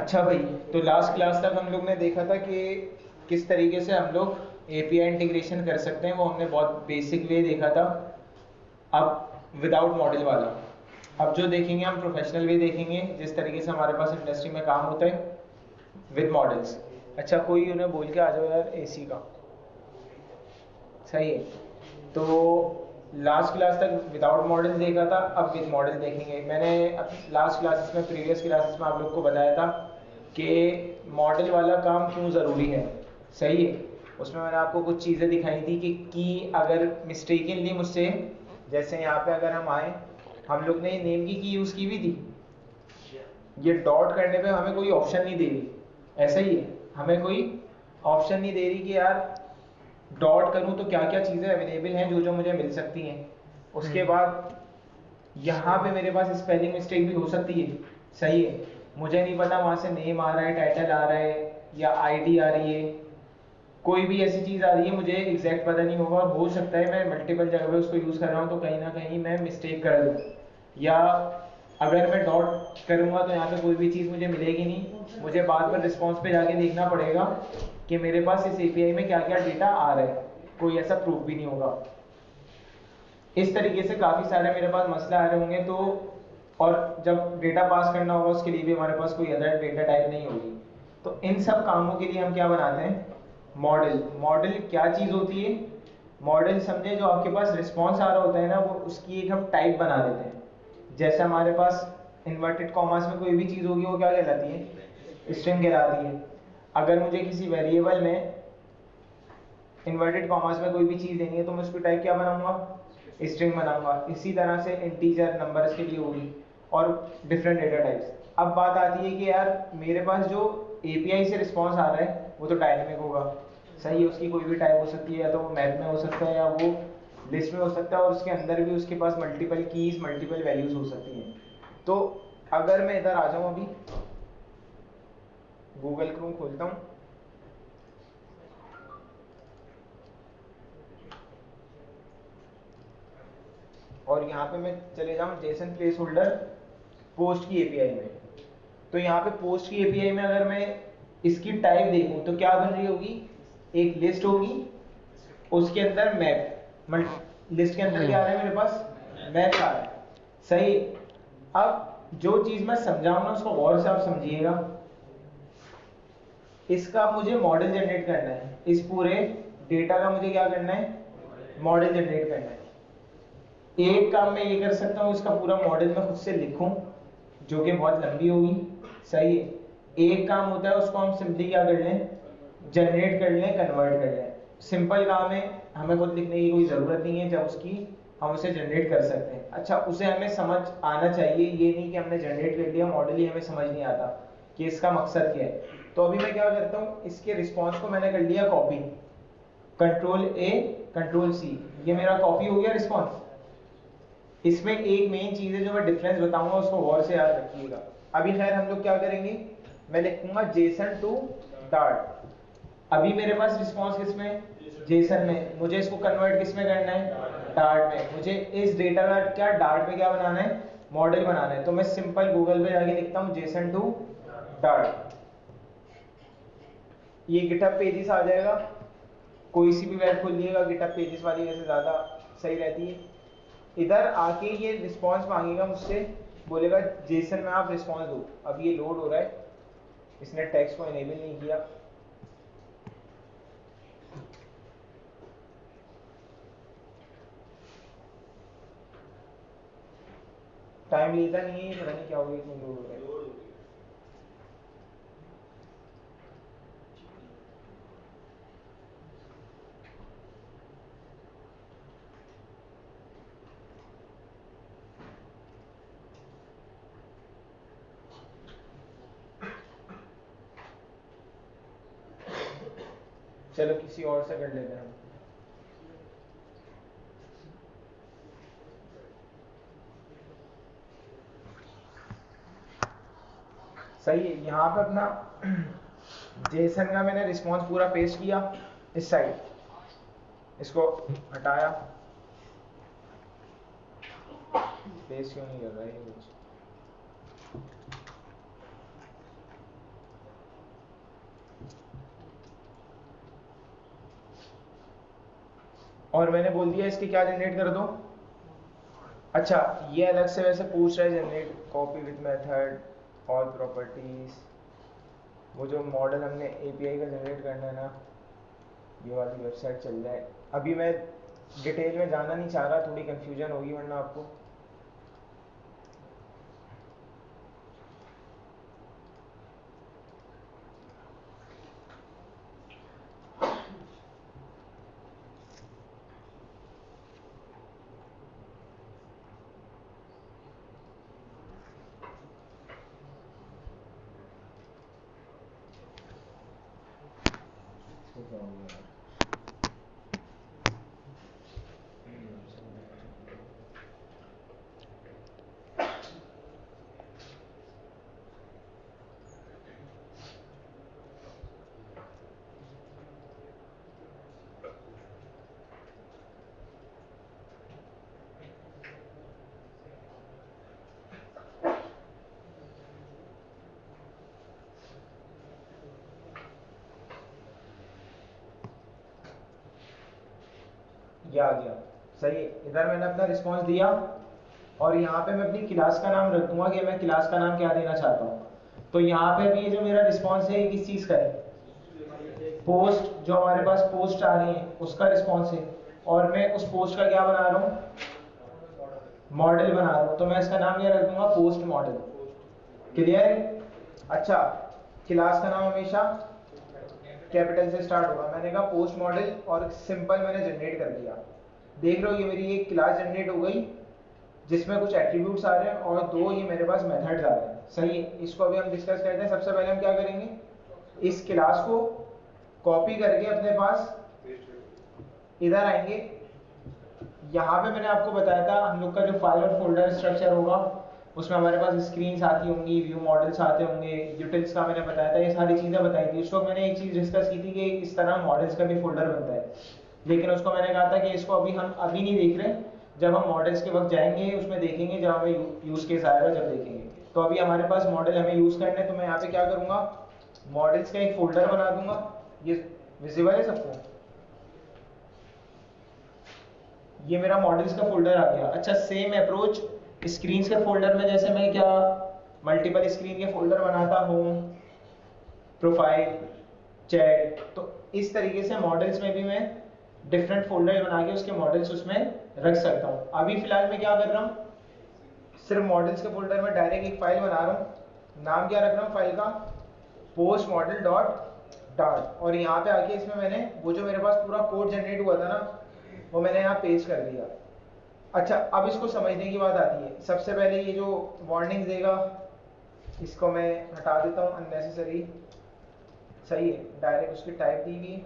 अच्छा भाई, तो लास्ट क्लास तक हम लोग ने देखा था कि किस तरीके से हम लोग एपीआई इंटीग्रेशन कर सकते हैं, वो हमने बहुत बेसिक वे देखा था। अब विदाउट मॉडल वाला, अब जो देखेंगे हम प्रोफेशनल वे देखेंगे, जिस तरीके से हमारे पास इंडस्ट्री में काम होता है विद मॉडल्स। अच्छा, कोई उन्हें बोल के आ जाओ यार एसी का। सही है। तो लास्ट क्लास तक विदाउट मॉडल देखा था, अब विद मॉडल देखेंगे। मैंने लास्ट क्लासेस में, प्रीवियस क्लासेस में आप लोग को बताया था कि मॉडल वाला काम क्यों ज़रूरी है। सही है। उसमें मैंने आपको कुछ चीज़ें दिखाई थी कि की अगर मिस्टेकनली मुझसे, जैसे यहाँ पे अगर हम आए, हम लोग ने नेम की यूज़ की हुई थी, ये डॉट करने पे हमें कोई ऑप्शन नहीं दे रही। ऐसा ही है, हमें कोई ऑप्शन नहीं दे रही कि यार डॉट करूं तो क्या क्या चीज़ें अवेलेबल हैं जो जो मुझे मिल सकती हैं। उसके बाद यहाँ पे मेरे पास स्पेलिंग मिस्टेक भी हो सकती है। सही है। मुझे नहीं पता वहाँ से नेम आ रहा है, टाइटल आ रहा है या आईडी आ रही है, कोई भी ऐसी चीज़ आ रही है, मुझे एग्जैक्ट पता नहीं होगा। हो सकता है मैं मल्टीपल जगह पे उसको यूज़ कर रहा हूँ तो कहीं ना कहीं मैं मिस्टेक कर दूँ, या अगर मैं डॉट करूँगा तो यहाँ पे कोई भी चीज़ मुझे मिलेगी नहीं। मुझे बाद में रिस्पॉन्स पे जाके देखना पड़ेगा कि मेरे पास इस एपीआई में क्या क्या डेटा आ रहा है, कोई ऐसा प्रूफ भी नहीं होगा। इस तरीके से काफ़ी सारे मेरे पास मसले आ रहे होंगे। तो और जब डेटा पास करना होगा उसके लिए भी हमारे पास कोई अदर डेटा टाइप नहीं होगी। तो इन सब कामों के लिए हम क्या बनाते हैं, मॉडल। मॉडल क्या चीज़ होती है? मॉडल समझे, जो आपके पास रिस्पॉन्स आ रहा होता है ना, वो उसकी एक हम टाइप बना देते हैं। जैसे हमारे पास इन्वर्टेड कॉमास में कोई भी चीज़ होगी वो क्या कहलाती है, स्ट्रिंग कहलाती है। अगर मुझे किसी वेरिएबल में इन्वर्टेड कॉमास में कोई भी चीज़ देनी है तो मैं उसकी टाइप क्या बनाऊंगा, स्ट्रिंग बनाऊंगा। इसी तरह से इंटीजर नंबर्स के लिए होगी और डिफरेंट डेटा टाइप्स। अब बात आती है कि यार मेरे पास जो एपीआई से रिस्पॉन्स आ रहा है वो तो डायनेमिक होगा। सही है, उसकी कोई भी टाइप हो सकती है, या तो वो मैथ में हो सकता है या वो लिस्ट में हो सकता है, और उसके अंदर भी उसके पास मल्टीपल कीज, मल्टीपल वैल्यूज हो सकती हैं। तो अगर मैं इधर आ जाऊँ, अभी गूगल क्रोम खोलता हूँ, और यहाँ पे मैं चले जाऊँ जेसन प्लेस होल्डर पोस्ट की एपीआई में, तो यहाँ पे पोस्ट की एपीआई में अगर मैं इसकी टाइप देखूं तो क्या बन रही होगी, एक लिस्ट होगी, उसके अंदर मैप, लिस्ट के अंदर क्या आ रहा है मेरे पास, मैप आ रहा है। सही। अब जो चीज मैं समझाऊं ना उसको गौर से आप समझिएगा। इसका मुझे मॉडल जनरेट करना है, इस पूरे डेटा का मुझे क्या करना है, मॉडल जनरेट करना है। एक काम मैं ये कर सकता हूँ, इसका पूरा मॉडल मैं खुद से लिखूं जो कि बहुत लंबी होगी। सही है। एक काम होता है उसको हम सिंपली क्या कर लें, जनरेट कर लें, कन्वर्ट कर लें। सिंपल काम है, हमें खुद लिखने की कोई ज़रूरत नहीं है। जब उसकी हम उसे जनरेट कर सकते हैं। अच्छा, उसे हमें समझ आना चाहिए, ये नहीं कि हमने जनरेट कर लिया मॉडल ही हमें समझ नहीं आता कि इसका मकसद क्या है। तो अभी मैं क्या करता हूँ, इसके रिस्पॉन्स को मैंने कर लिया copy, control A control C, ये मेरा कॉपी हो गया रिस्पॉन्स। इसमें एक मेन चीज है जो मैं डिफरेंस बताऊंगा, उसको गौर से याद रखिएगा। अभी खैर हम लोग क्या करेंगे, मैं लिखूंगा जेसन टू डार्ट। अभी मेरे पास रिस्पॉन्स किस में, जेसन में। मुझे इसको कन्वर्ट किस में करना है, डार्ट में। मुझे इस डेटा का क्या डार्ट में क्या बनाना है, मॉडल बनाना है। तो मैं सिंपल गूगल पे जाके लिखता हूँ जेसन टू डार्ट, ये गिटहब पेजेस आ जाएगा। कोई सी भी वेब खोल लिएगा, गिटहब पेजेस वाली वैसे ज़्यादा सही रहती है। इधर आके ये रिस्पॉन्स मांगेगा मुझसे, बोलेगा जेसन में आप रिस्पॉन्स दो। अब ये लोड हो रहा है, इसने टेक्स्ट को इनेबल नहीं किया। टाइम लेता नहीं है, पता नहीं क्या हो गया, क्यों लोड हो रहा है। चलो किसी और से कर लेते हैं। सही है। यहाँ पे अपना जेसन का मैंने रिस्पॉन्स पूरा पेश किया इस साइड, इसको हटाया। पेश क्यों नहीं कर रहा है ये कुछ, और मैंने बोल दिया इसकी क्या जनरेट कर दो। अच्छा ये अलग से वैसे पूछ रहा है जनरेट कॉपी विद मेथड और प्रॉपर्टीज, वो जो मॉडल हमने एपीआई का जनरेट करना है ना, ये वाली वेबसाइट चल रहा है। अभी मैं डिटेल में जाना नहीं चाह रहा, थोड़ी कंफ्यूजन होगी वरना आपको। ये आ गया सही है। इधर मैंने अपना रिस्पॉन्स दिया और यहाँ पे मैं अपनी क्लास का नाम रख दूंगा कि मैं क्लास का नाम क्या देना चाहता हूँ। तो यहाँ पे भी ये जो मेरा रिस्पॉन्स है ये किस चीज़ का है, पोस्ट, जो हमारे पास पोस्ट आ रही है उसका रिस्पॉन्स है। और मैं उस पोस्ट का क्या बना रहा हूँ, मॉडल बना रहा हूँ। तो मैं इसका नाम क्या रख दूंगा, पोस्ट मॉडल। क्लियर। अच्छा क्लास का नाम हमेशा कैपिटल से स्टार्ट होगा। मैंने कहा पोस्ट मॉडल और सिंपल मैंने जनरेट कर दिया। देख रहे हो ये मेरी एक क्लास जनरेट हो गई जिसमें कुछ एट्रीब्यूट्स आ रहे हैं और दो ये मेरे पास मेथड्स आ रहे हैं। सही है, इसको अभी हम डिस्कस करते हैं। सबसे पहले हम क्या करेंगे, इस क्लास को कॉपी करके अपने पास इधर आएंगे। यहाँ पे मैंने आपको बताया था हम लोग का जो फाइल और फोल्डर स्ट्रक्चर होगा उसमें हमारे पास स्क्रीन्स आती होंगी, व्यू मॉडल्स आते होंगे, यूटिल्स का मैंने बताया था, ये सारी चीज़ें बताई थी। उस वक्त मैंने एक चीज़ डिस्कस की थी कि इस तरह मॉडल्स का भी फोल्डर बनता है, लेकिन उसको मैंने कहा था कि इसको हम अभी नहीं देख रहे, जब हम मॉडल्स के वक्त जाएंगे उसमें देखेंगे, जब हमें यूज़ केस आएगा जब देखेंगे। तो अभी हमारे पास मॉडल हमें यूज़ करने हैं, तो मैं यहाँ पे क्या करूँगा, मॉडल्स का एक फोल्डर बना दूंगा। ये विजिबल है सबको, ये मेरा मॉडल्स का फोल्डर आ गया। अच्छा सेम अप्रोच स्क्रीन के फोल्डर में, जैसे मैं क्या मल्टीपल स्क्रीन के फोल्डर बनाता हूँ, प्रोफाइल, चैट, तो इस तरीके से मॉडल्स में भी मैं डिफरेंट फोल्डर बना के उसके मॉडल्स उसमें रख सकता हूँ। अभी फिलहाल मैं क्या कर रहा हूँ, सिर्फ मॉडल्स के फोल्डर में डायरेक्ट एक फाइल बना रहा हूँ। नाम क्या रख रहा हूँ फाइल का, पोस्ट मॉडल डॉट डार्ट। और यहाँ पे आके इसमें मैंने वो जो मेरे पास पूरा कोड जनरेट हुआ था ना, वो मैंने यहाँ पेस्ट कर दिया। अच्छा अब इसको समझने की बात आती है। सबसे पहले ये जो वार्निंग देगा इसको मैं हटा देता हूँ, अननेसेसरी। सही है, डायरेक्ट उसकी टाइप दी हुई।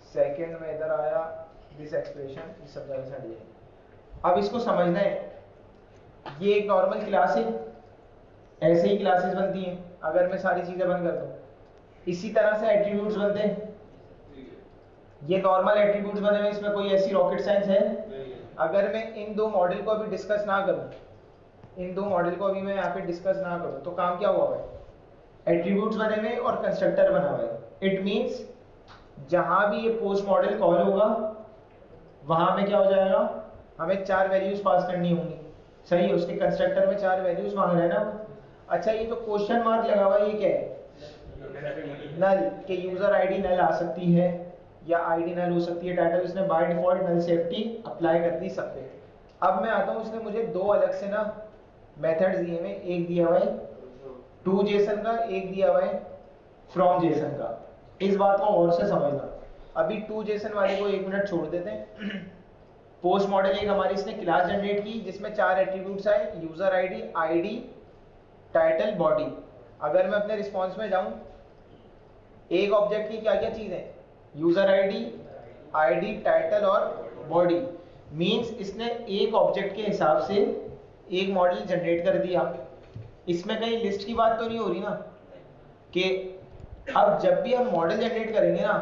सेकंड में इधर आया दिस एक्सप्रेशन, इस सब जगह से हट जाए। अब इसको समझना है, ये एक नॉर्मल क्लास है, ऐसे ही क्लासेस बनती हैं। अगर मैं सारी चीजें बंद कर दूं, इसी तरह से एट्रीब्यूट्स बनते हैं। ये नॉर्मल एट्रीब्यूट्स बने हुए, इसमें कोई ऐसी रॉकेट साइंस है? अगर मैं इन दो मॉडल को अभी डिस्कस ना करूं, इन दो मॉडल को अभी मैं यहाँ पे डिस्कस ना करूं, तो काम क्या हुआ है, एट्रीब्यूट्स बने हुए और कंस्ट्रक्टर बना हुआ है। इट मींस जहां भी ये पोस्ट मॉडल कॉल होगा वहां में क्या हो जाएगा, हमें 4 वैल्यूज पास करनी होंगी। सही है, उसके कंस्ट्रक्टर में 4 वैल्यूज मांग रहे हैं ना। अच्छा ये जो क्वेश्चन मार्क लगा हुआ है ये क्या है, नल, के यूजर आईडी नल आ सकती है या आईडी नल हो सकती है। टाइटल उसने by default null safety apply कर दी सब पे। अब मैं आता हूँ, उसने मुझे दो अलग से ना मेथड्स दिए हुए, एक दिया हुआ है टू जेसन का, एक दिया हुआ है फ्रॉम जेसन का। इस बात को और से समझना। अभी टू जेसन वाले को 1 मिनट छोड़ देते हैं। पोस्ट मॉडल एक हमारी इसने क्लास जनरेट की जिसमें 4 एट्रीब्यूट्स आए, user ID, ID, title, body. अगर मैं अपने रिस्पॉन्स में जाऊं, एक ऑब्जेक्ट की क्या क्या चीजें, यूजर आईडी, आईडी, टाइटल और बॉडी। मींस इसने एक ऑब्जेक्ट के हिसाब से एक मॉडल जनरेट कर दिया। इसमें कहीं लिस्ट की बात तो नहीं हो रही ना, कि अब जब भी हम मॉडल जनरेट करेंगे ना,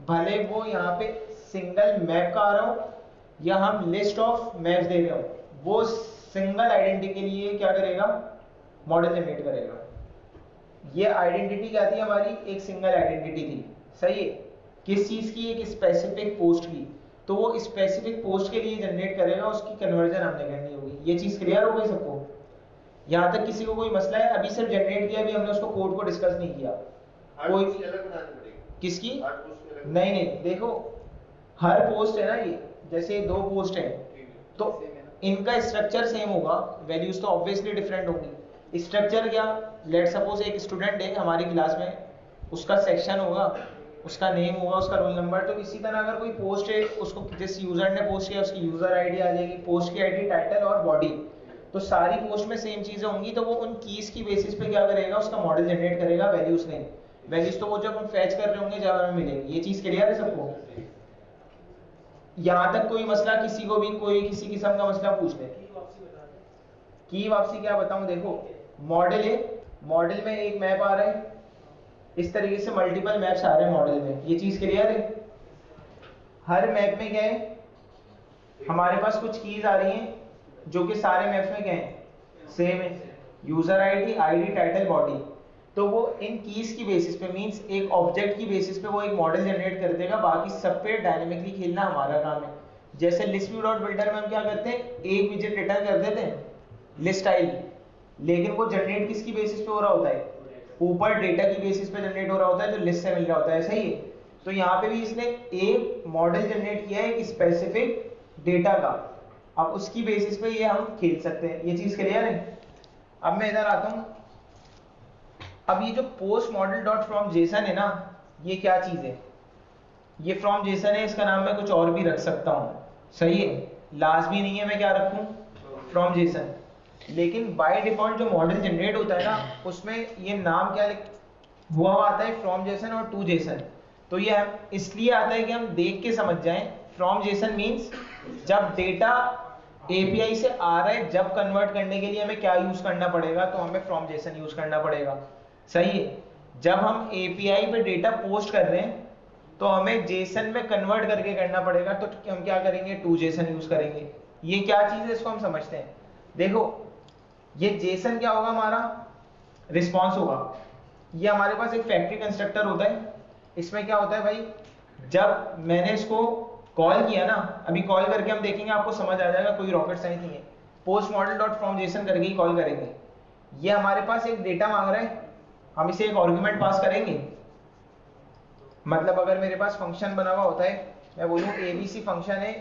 भले वो यहाँ पे सिंगल मैप का आ रहा हो या हम लिस्ट ऑफ मैप्स दे रहे हो, वो सिंगल आइडेंटिटी के लिए क्या करेगा, मॉडल जनरेट करेगा। ये आइडेंटिटी क्या थी हमारी, एक सिंगल आइडेंटिटी थी। सही है, किस चीज की, एक स्पेसिफिक पोस्ट की। तो वो स्पेसिफिक पोस्ट के लिए जनरेट करेगा, उसकी कन्वर्जन हमने करनी होगी। ये चीज क्लियर हो गई सबको? यहाँ तक किसी को कोई मसला है? अभी सिर्फ जनरेट किया, अभी हमने उसको कोड को डिस्कस नहीं किया। कोई किसकी? नहीं नहीं, देखो हर पोस्ट है ना, ये जैसे 2 पोस्ट है तो इनका स्ट्रक्चर सेम होगा, वैल्यूज तो ऑब्वियसली डिफरेंट होंगी। स्ट्रक्चर क्या, लेट सपोज एक स्टूडेंट है हमारी क्लास में, उसका सेक्शन होगा, उसका नेम होगा, उसका रोल नंबर। तो इसी तरह अगर कोई पोस्ट है, उसको जिस यूजर ने पोस्ट किया उसकी यूजर आईडी आ जाएगी, पोस्ट की आईडी, टाइटल और बॉडी। तो सारी पोस्ट में सेम चीजें होंगी, तो वो उन कीज की बेसिस पे क्या करेगा, उसका मॉडल जनरेट करेगा वैल्यूज नहीं। वैल्यूज तो वो जब हम फैच कर रहे होंगे जावा में मिलेंगी। ये चीज क्लियर है सबको? यहां तक कोई मसला किसी को भी, कोई किसी किस्म का मसला पूछ ले। की वापसी क्या बताऊं, देखो मॉडल है, मॉडल में एक मैप आ रहा है, इस तरीके से मल्टीपल मैप्स आ रहे हैं मॉडल में। ये चीज क्लियर है? हर मैप में क्या है, हमारे पास कुछ कीज आ रही हैं जो कि सारे मैप्स में क्या है, सेम है, user ID, ID, title, body. तो वो इन कीज की बेसिस पे, मींस एक ऑब्जेक्ट की बेसिस पे वो एक मॉडल जनरेट कर देगा, बाकी सब पे डायनेमिकली खेलना हमारा काम है। जैसे लिस्ट व्यू डॉट बिल्डर में हम क्या करते हैं, एक विजेट रिटर्न कर देते हैं लिस्ट आईडी, लेकिन वो जनरेट किसकी बेसिस पे हो रहा होता है, ऊपर डेटा की बेसिस पे जनरेट हो रहा होता है जो लिस्ट से मिल रहा होता है, सही है। तो यहाँ पे भी इसने एक मॉडल जनरेट किया है एक स्पेसिफिक डेटा का, अब उसकी बेसिस पे ये हम खेल सकते हैं। ये चीज क्लियर है? अब मैं इधर आता हूं, अब ये जो post model dot from Jason है ना, ये क्या चीज है, ये फ्रॉम जेसन है, इसका नाम मैं कुछ और भी रख सकता हूं, सही है, लाजमी नहीं है मैं क्या रखूं, फ्रॉम जेसन। लेकिन बाय डिफॉल्ट जो मॉडल जनरेट होता है ना, उसमें ये नाम क्या हुआ आता है, फ्रॉम जेसन और टू जेसन। तो ये इसलिए आता है कि हम देख के समझ जाएं। फ्रॉम जेसन मींस जब डेटा एपीआई से आ रहा है, जब कन्वर्ट करने के लिए हमें क्या यूज करना पड़ेगा, तो हमें फ्रॉम जेसन यूज करना पड़ेगा, सही है। जब हम एपीआई पे डेटा पोस्ट कर रहे हैं तो हमें जेसन में कन्वर्ट करके करना पड़ेगा, तो हम क्या करेंगे, टू जेसन यूज करेंगे। ये क्या चीज है, इसको हम समझते हैं। देखो ये जेसन क्या होगा, हमारा रिस्पॉन्स होगा। ये हमारे पास एक फैक्ट्री कंस्ट्रक्टर होता है, इसमें क्या होता है भाई, जब मैंने इसको कॉल किया ना, अभी कॉल करके हम देखेंगे, आपको समझ आ जाएगा, कोई रॉकेट साइंस नहीं है। Post model dot from Jason करके ही कॉल करेंगे। ये हमारे पास एक डेटा मांग रहा है, हम इसे एक आर्गुमेंट पास करेंगे। मतलब अगर मेरे पास फंक्शन बना हुआ होता है, मैं बोलूं एबीसी फंक्शन है,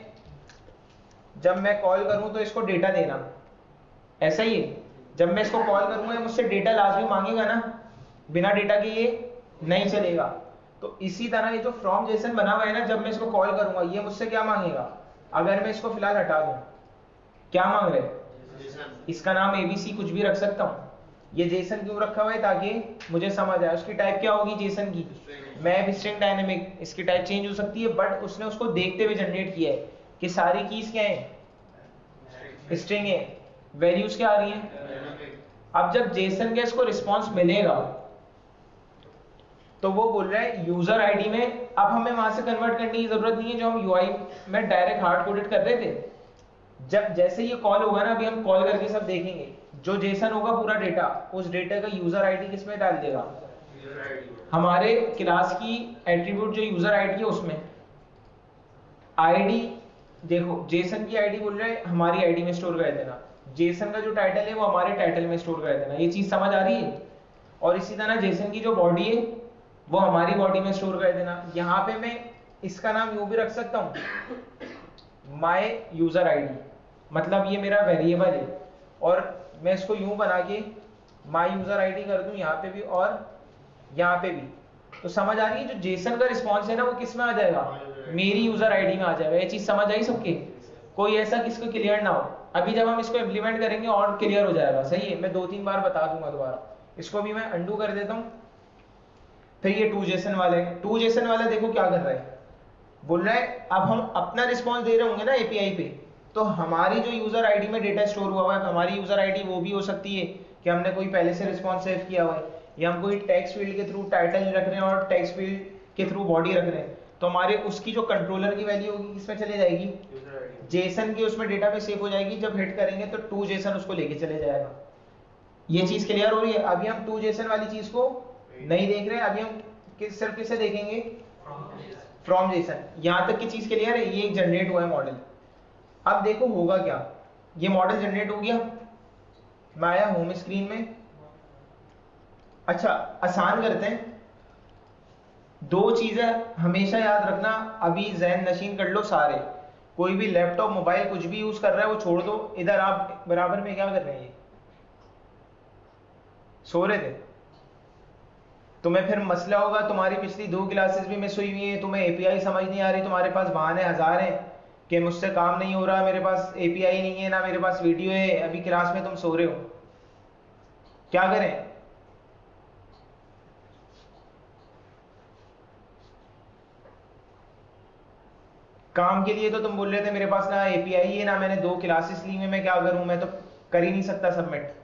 जब मैं कॉल करूं तो इसको डेटा देना, ऐसा ही है। जब मैं इसको कॉल करूंगा मुझसे डेटा लाजमी मांगेगा ना, बिना डेटा के ये नहीं चलेगा। तो इसी तरह ये जो फ्रॉम जेसन बना हुआ है ना, जब मैं इसको कॉल करूंगा ये मुझसे क्या मांगेगा, अगर मैं इसको फिलहाल हटा दूं, क्या मांग रहे, इसका नाम एबीसी कुछ भी रख सकता हूं। ये जेसन क्यों रखा हुआ है, ताकि मुझे समझ आए। उसकी टाइप क्या होगी जेसन की, मैप स्ट्रिंग डायनेमिक। इसकी टाइप चेंज हो सकती है, बट उसने उसको देखते हुए जनरेट किया है कि सारी कीज क्या है, स्ट्रिंग है, वैल्यूज क्या आ रही हैं। अब जब जेसन का इसको रिस्पॉन्स मिलेगा तो वो बोल रहा है यूजर आईडी में, अब हमें वहां से कन्वर्ट करने की जरूरत नहीं है जो हम यूआई में डायरेक्ट हार्ड कोडेड कर रहे थे। जब जैसे ये कॉल होगा ना, अभी हम कॉल करके सब देखेंगे, जो जेसन होगा पूरा डेटा, उस डेटा का यूजर आईडी किसमें डाल देगा, हमारे क्लास की एट्रीब्यूट जो यूजर आईडी है उसमें। आईडी देखो, जेसन की आईडी बोल रहा है हमारी आईडी में स्टोर कर देना, जेसन का जो टाइटल है वो हमारे टाइटल में स्टोर कर देना। ये चीज समझ आ रही है? और इसी तरह जेसन की जो बॉडी है वो हमारी बॉडी में स्टोर कर देना। यहाँ पे मैं इसका नाम यूं भी रख सकता हूं, माय यूजर आईडी, मतलब ये मेरा वेरिएबल है, और मैं इसको यूं बना के माय यूजर आईडी कर दूं यहाँ पे भी और यहाँ पे भी। तो समझ आ रही है, जो जेसन का रिस्पॉन्स है ना वो किस में आ जाएगा, मेरी यूजर आईडी में आ जाएगा। ये चीज समझ आई सबके? कोई ऐसा किसको क्लियर ना हो। अभी जब हम इसको इम्प्लीमेंट करेंगे और क्लियर हो जाएगा, सही है। मैं 2-3 बार बता दूंगा दोबारा। इसको भी मैं अंडू कर देता हूँ। फिर ये टू जेसन वाले, टू जेसन वाला देखो क्या कर रहा है, बोल रहा है अब हम अपना रिस्पॉन्स दे रहे होंगे ना एपीआई पे, तो हमारी जो यूजर आईडी में डेटा स्टोर हुआ है, हमारी यूजर आईडी वो भी हो सकती है कि हमने कोई पहले से रिस्पॉन्स सेव किया हुआ है, या हम कोई टेक्स्ट फील्ड के थ्रू टाइटल रख रहे हैं और टेक्स्ट फील्ड के थ्रू बॉडी रख रहे हैं, तो हमारे उसकी जो कंट्रोलर की वैल्यू होगी किसमें चले जाएगी, जेसन के उसमें डेटा में सेव हो जाएगी। जब हिट करेंगे तो टू जेसन उसको लेके चले जाएगा। ये चीज क्लियर हो रही है? अभी हम टू जेसन वाली चीज को नहीं देख रहे, अभी हम सिर्फ किसे देखेंगे, फ्रॉम जेसन। यहां तक की चीज क्लियर है, ये एक जनरेट हुआ है मॉडल। अब देखो होगा क्या, ये मॉडल जनरेट हो गया, मैं आया होम स्क्रीन में। अच्छा आसान करते हैं, दो चीजें हमेशा याद रखना, अभी जहन नशीन कर लो सारे, कोई भी लैपटॉप मोबाइल कुछ भी यूज कर रहा है वो छोड़ दो। इधर आप बराबर में क्या कर रहे हैं, सो रहे थे। तुम्हें फिर मसला होगा, तुम्हारी पिछली 2 क्लासेस भी मिस हुई हुई हैं, तुम्हें एपीआई समझ नहीं आ रही, तुम्हारे पास बहाने हजार हैं कि मुझसे काम नहीं हो रहा, मेरे पास एपीआई नहीं है, ना मेरे पास वीडियो है, अभी क्लास में तुम सो रहे हो। क्या करें? काम के लिए तो तुम बोल रहे थे मेरे पास ना एपीआई है ना मैंने 2 क्लासेस ली हुई, मैं क्या करूं, मैं तो कर ही नहीं सकता सबमिट।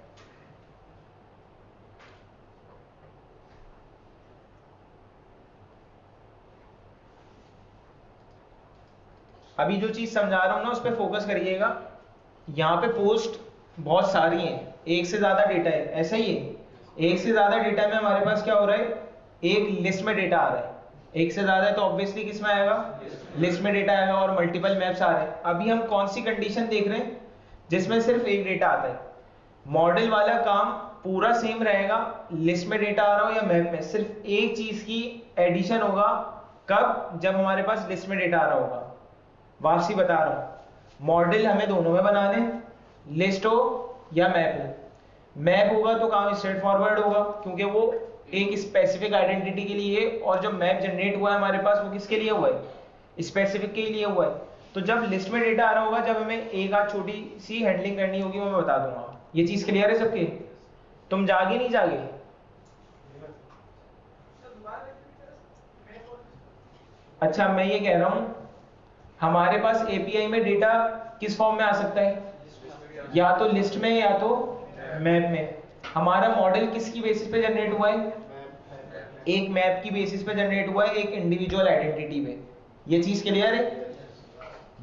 अभी जो चीज समझा रहा हूं ना उस पर फोकस करिएगा। यहाँ पे पोस्ट बहुत सारी हैं, एक से ज्यादा डेटा है, ऐसा ही है। एक से ज्यादा डेटा में हमारे पास क्या हो रहा है, एक लिस्ट में डेटा आ रहा है। एक से ज्यादा है तो ऑब्वियसली किस में आएगा, लिस्ट में डेटा आएगा, और मल्टीपल मैप्स आ रहे हैं। अभी हम कौन सी कंडीशन देख रहे हैं जिसमें सिर्फ एक डेटा आता है। मॉडल वाला काम पूरा सेम रहेगा, लिस्ट में डेटा आ रहा हो या मैप में, सिर्फ एक चीज की एडिशन होगा। कब? जब हमारे पास लिस्ट में डेटा आ रहा होगा। वापसी बता रहा हूं, मॉडल हमें दोनों में बनाने, लिस्ट हो या मैप हो। मैप होगा तो काम स्ट्रेट फॉरवर्ड होगा क्योंकि वो एक स्पेसिफिक आइडेंटिटी के लिए है, और जो मैप जनरेट हुआ है हमारे पास वो किसके लिए हुआ है, स्पेसिफिक के लिए हुआ है। तो जब लिस्ट में डेटा आ रहा होगा, जब हमें एक आध छोटी सी हैंडलिंग करनी होगी वो मैं बता दूंगा। ये चीज क्लियर है सबके? तुम जागे नहीं जागे? अच्छा मैं ये कह रहा हूं, हमारे पास एपीआई में डेटा किस फॉर्म में आ सकता है, या तो लिस्ट में या तो मैप में। हमारा मॉडल किसकी बेसिस पे जनरेट हुआ है, एक मैप की बेसिस पे जनरेट हुआ है, एक इंडिविजुअल आइडेंटिटी पे। ये चीज क्लियर है?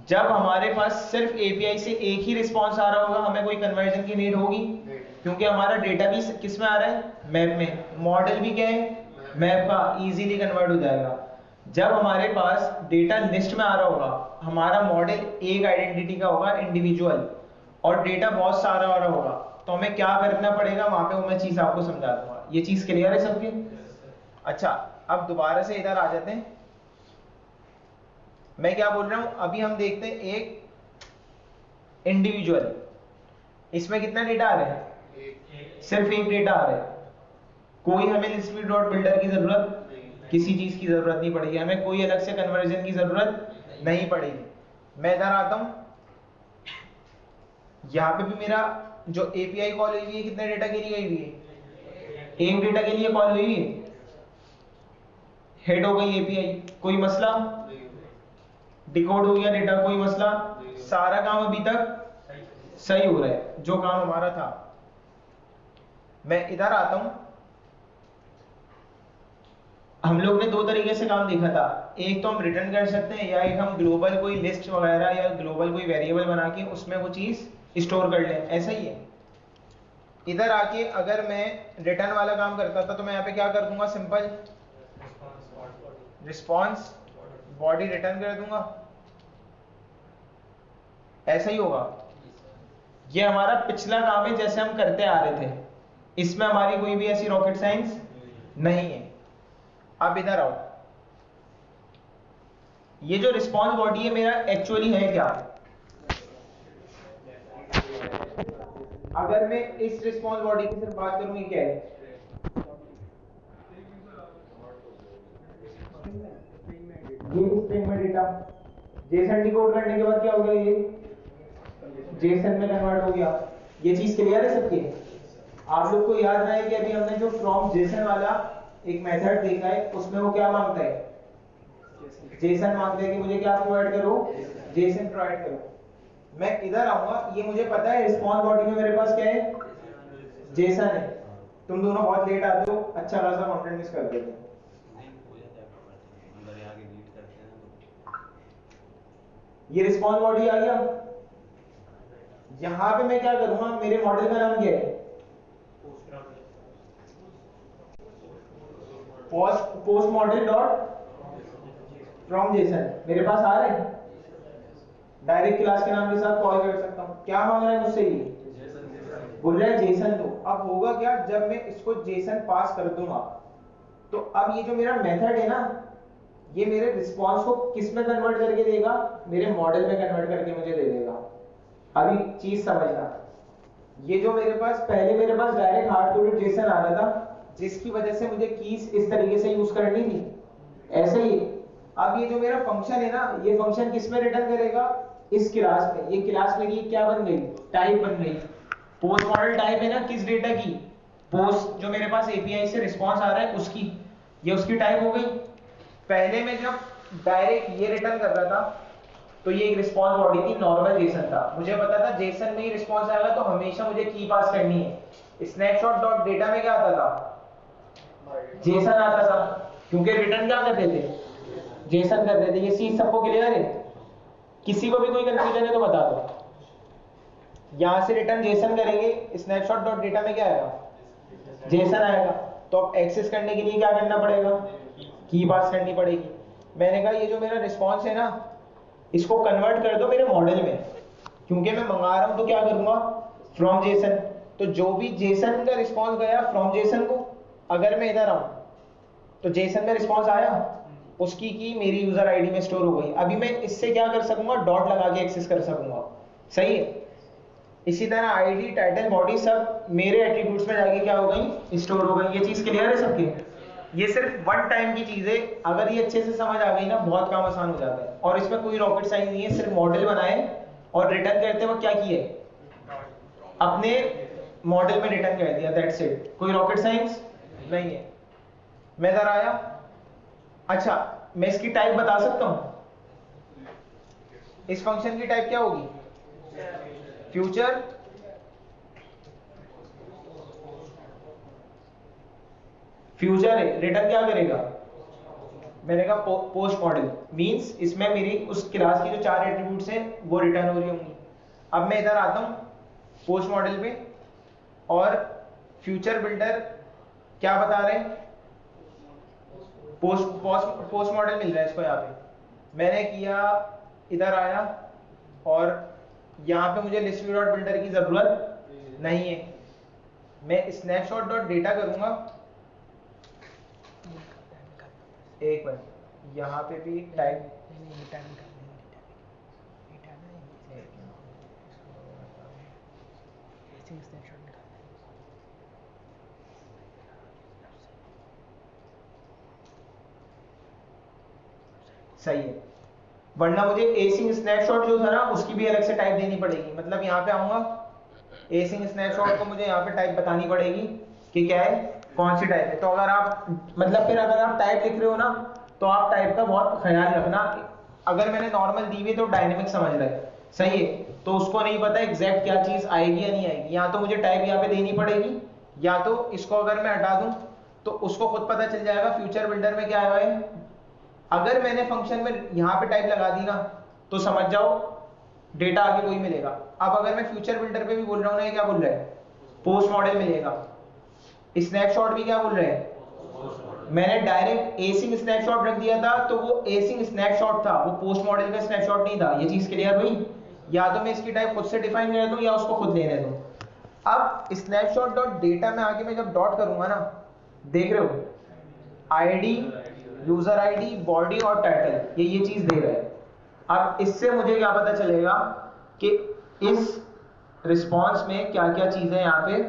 जब हमारे पास सिर्फ एपीआई से एक ही रिस्पॉन्स आ रहा होगा, हमें कोई कन्वर्जन की नीड होगी, क्योंकि हमारा डेटा भी किस में आ रहा है, मैप में। मॉडल भी क्या है, मैप का, इजीली कन्वर्ट हो जाएगा। जब हमारे पास डेटा लिस्ट में आ रहा होगा, हमारा मॉडल एक आइडेंटिटी का होगा, इंडिविजुअल, और डेटा बहुत सारा आ रहा होगा, तो हमें क्या करना पड़ेगा वहां पे, वो मैं चीज आपको समझा दूंगा। ये चीज क्लियर है सबके? अच्छा अब दोबारा से इधर आ जाते हैं। मैं क्या बोल रहा हूं, अभी हम देखते हैं एक इंडिविजुअल, इसमें कितना डेटा आ रहा है, सिर्फ एक डेटा आ रहा है। कोई हमें लिस्ट डॉट बिल्डर की जरूरत, किसी चीज की जरूरत नहीं पड़ेगी, हमें कोई अलग से कन्वर्जन की जरूरत नहीं पड़ेगी। मैं इधर आता हूं, यहां पे भी मेरा जो एपीआई कॉल हुई है कितने डेटा के लिए गई हुई है, एक डेटा के लिए कॉल हुई है, हेड हो गई एपीआई, कोई मसला, डिकोड हो गया डेटा, कोई मसला, सारा काम अभी तक सही हो रहा है जो काम हमारा था। मैं इधर आता हूं, हम लोग ने दो तरीके से काम देखा था, एक तो हम रिटर्न कर सकते हैं, या एक हम ग्लोबल कोई लिस्ट वगैरह या ग्लोबल कोई वेरिएबल बना के उसमें वो चीज स्टोर कर लें, ऐसा ही है। इधर आके अगर मैं रिटर्न वाला काम करता था तो मैं यहाँ पे क्या कर दूंगा, सिंपल रिस्पॉन्स बॉडी रिटर्न कर दूंगा, ऐसा ही होगा। ये हमारा पिछला काम है जैसे हम करते आ रहे थे, इसमें हमारी कोई भी ऐसी रॉकेट साइंस नहीं है। अब इधर आओ, ये जो रिस्पॉन्स बॉडी है मेरा एक्चुअली है क्या, अगर मैं इस रिस्पॉन्स बॉडी की सिर्फ बात करूं, ये क्या है, ये स्ट्रिंग में डेटा जेसन डिकोड करने के बाद क्या हो गया, ये जेसन में कन्वर्ट हो गया। ये चीज क्लियर है सबकी? आप लोग को याद रहे कि अभी हमने जो फ्रॉम जेसन वाला एक मेथड देखा है, उसमें वो क्या मांगता है, जेसन मांगता है कि मुझे क्या प्रोवाइड करो, जेसन प्रोवाइड करो। मैं इधर आऊंगा, ये मुझे पता है रिस्पॉन्स बॉडी में मेरे पास क्या है, जेसन है। तुम दोनों बहुत लेट आते हो, अच्छा खासा कंटेंट मिस कर देते हो। ये रिस्पॉन्स बॉडी आ गया। यहां पे मैं क्या करूंगा, मेरे मॉडल का नाम क्या है, post model dot from Jason, मेरे पास आ रहा है, डायरेक्ट क्लास के नाम के साथ कॉल कर सकता हूँ। क्या मांग रहा है मुझसे, ये बोल रहा है जेसन दो। अब होगा क्या, जब मैं इसको जेसन पास कर दूंगा तो अब ये जो मेरा मेथड है ना, ये मेरे रिस्पॉन्स को किस में कन्वर्ट करके देगा, मेरे मॉडल में कन्वर्ट करके मुझे दे देगा। अभी चीज समझना, ये जो मेरे पास पहले मेरे पास डायरेक्ट हार्ड कोडेड जेसन आ रहा था, जिसकी वजह से मुझे कीज इस तरीके से यूज करनी थी, ऐसे ही अब ये जो मेरा फंक्शन है ना, ये फंक्शन किस में रिटर्न करेगा, इस क्लास में। ये क्लास मेरी क्या बन गई, टाइप बन गई। पोस्ट मॉडल टाइप है ना किस डेटा की, पोस्ट जो मेरे पास एपीआई से रिस्पॉन्स आ रहा है उसकी, ये उसकी टाइप हो गई। पहले मैं जब डायरेक्ट ये रिटर्न कर रहा था तो ये एक रिस्पॉन्स बॉडी थी, नॉर्मल जेसन था, मुझे पता था जेसन में ही रिस्पॉन्स आएगा तो हमेशा मुझे की पास करनी है। स्नैपशॉट डॉट डेटा में क्या आता था, जेसन आता था, क्योंकि रिटर्न क्या करते थे, जेसन करते थे। ये चीज सबको क्लियर है, किसी को भी कोई कंफ्यूजन है तो बता दो। यहां से रिटर्न जेसन करेंगे, स्नैपशॉट डॉट डेटा में क्या आएगा, जेसन आएगा। तो अब एक्सेस करने के लिए क्या करना पड़ेगा, की पास करनी पड़ेगी। मैंने कहा ये जो मेरा रिस्पॉन्स है ना, इसको कन्वर्ट कर दो मेरे मॉडल में, क्योंकि मैं मंगा रहा हूं तो क्या करूंगा, फ्रॉम जेसन। तो जो भी जेसन का रिस्पॉन्स गया फ्रॉम जेसन को, अगर मैं इधर आऊं तो जेसन में रिस्पॉन्स आया, उसकी की मेरी यूजर आईडी में स्टोर हो गई। अभी मैं इससे क्या कर सकूंगा, डॉट लगा के एक्सेस कर सकूंगा, सही है। इसी तरह आईडी, टाइटल, बॉडी सब मेरे एट्रीब्यूट्स में जाके क्या हो गई, स्टोर हो गई। ये चीज क्लियर है सबके, ये सिर्फ वन टाइम की चीज है। अगर ये अच्छे से समझ आ गई ना, बहुत काम आसान हो जाता है। और इसमें कोई रॉकेट साइंस नहीं है, सिर्फ मॉडल बनाए और रिटर्न करते वक्त क्या किए, अपने मॉडल में रिटर्न कर दिया, दैट्स इट। कोई रॉकेट साइंस नहीं है। मैं इधर आया, अच्छा मैं इसकी टाइप बता सकता हूं, इस फंक्शन की टाइप क्या होगी, फ्यूचर फ्यूचर है, रिटर्न क्या करेगा, मैंने कहा पोस्ट मॉडल, मींस इसमें मेरी उस क्लास की जो 4 एट्रीब्यूट्स हैं वो रिटर्न हो रही होंगी। अब मैं इधर आता हूं पोस्ट मॉडल पे, और फ्यूचर बिल्डर क्या बता रहे हैं, पोस्ट मॉडल मिल रहा है इसको। यहाँ पे मैंने किया, इधर आया, और यहाँ पे मुझे लिस्ट व्यू डॉट बिल्डर की जरूरत नहीं है, मैं स्नैपशॉट डॉट डेटा करूंगा। एक मिनट, यहाँ पे भी टाइप सही है, वरना मुझे एसिंग स्नैपशॉट जो था ना उसकी भी अलग से टाइप देनी पड़ेगी। मतलब यहाँ पे आऊंगा, एसिंग स्नैपशॉट को मुझे यहाँ पे टाइप बतानी पड़ेगी कि क्या है, कौन सी टाइप है। तो अगर आप मतलब फिर अगर आप टाइप लिख रहे हो ना, तो आप टाइप का बहुत ख्याल रखना। अगर मैंने नॉर्मल दी हुई तो डायनेमिक समझ रहे, सही है, तो उसको नहीं पता एग्जैक्ट क्या चीज आएगी या नहीं आएगी। या तो मुझे टाइप यहाँ पे देनी पड़ेगी, या तो इसको अगर मैं हटा दूं तो उसको खुद पता चल जाएगा फ्यूचर बिल्डर में क्या है। अगर मैंने फंक्शन में यहाँ पे टाइप लगा दी ना, तो समझ जाओ डेटा आगे वही मिलेगा। अब अगर मैं फ्यूचर बिल्डर पे भी बोल रहा हूँ ना, ये क्या बोल रहा है, पोस्ट मॉडल मिलेगा। स्नैपशॉट भी क्या बोल रहे हैं, मैंने डायरेक्ट एसिंग स्नैपशॉट रख दिया था, तो वो एसिंग स्नैपशॉट था, वो पोस्ट मॉडल का स्नैपशॉट नहीं था। ये चीज क्लियर हुई। या तो मैं इसकी टाइप खुद से डिफाइन कर दूं या उसको खुद लेने दूं। अब स्नैपशॉट डॉट डेटा में आके मैं जब डॉट करूंगा ना, देख रहे हो, आईडी, यूजर आईडी, बॉडी और टाइटल, ये चीज दे रहा है। अब इससे मुझे क्या पता चलेगा कि इस रिस्पॉन्स में क्या क्या चीजें यहाँ पे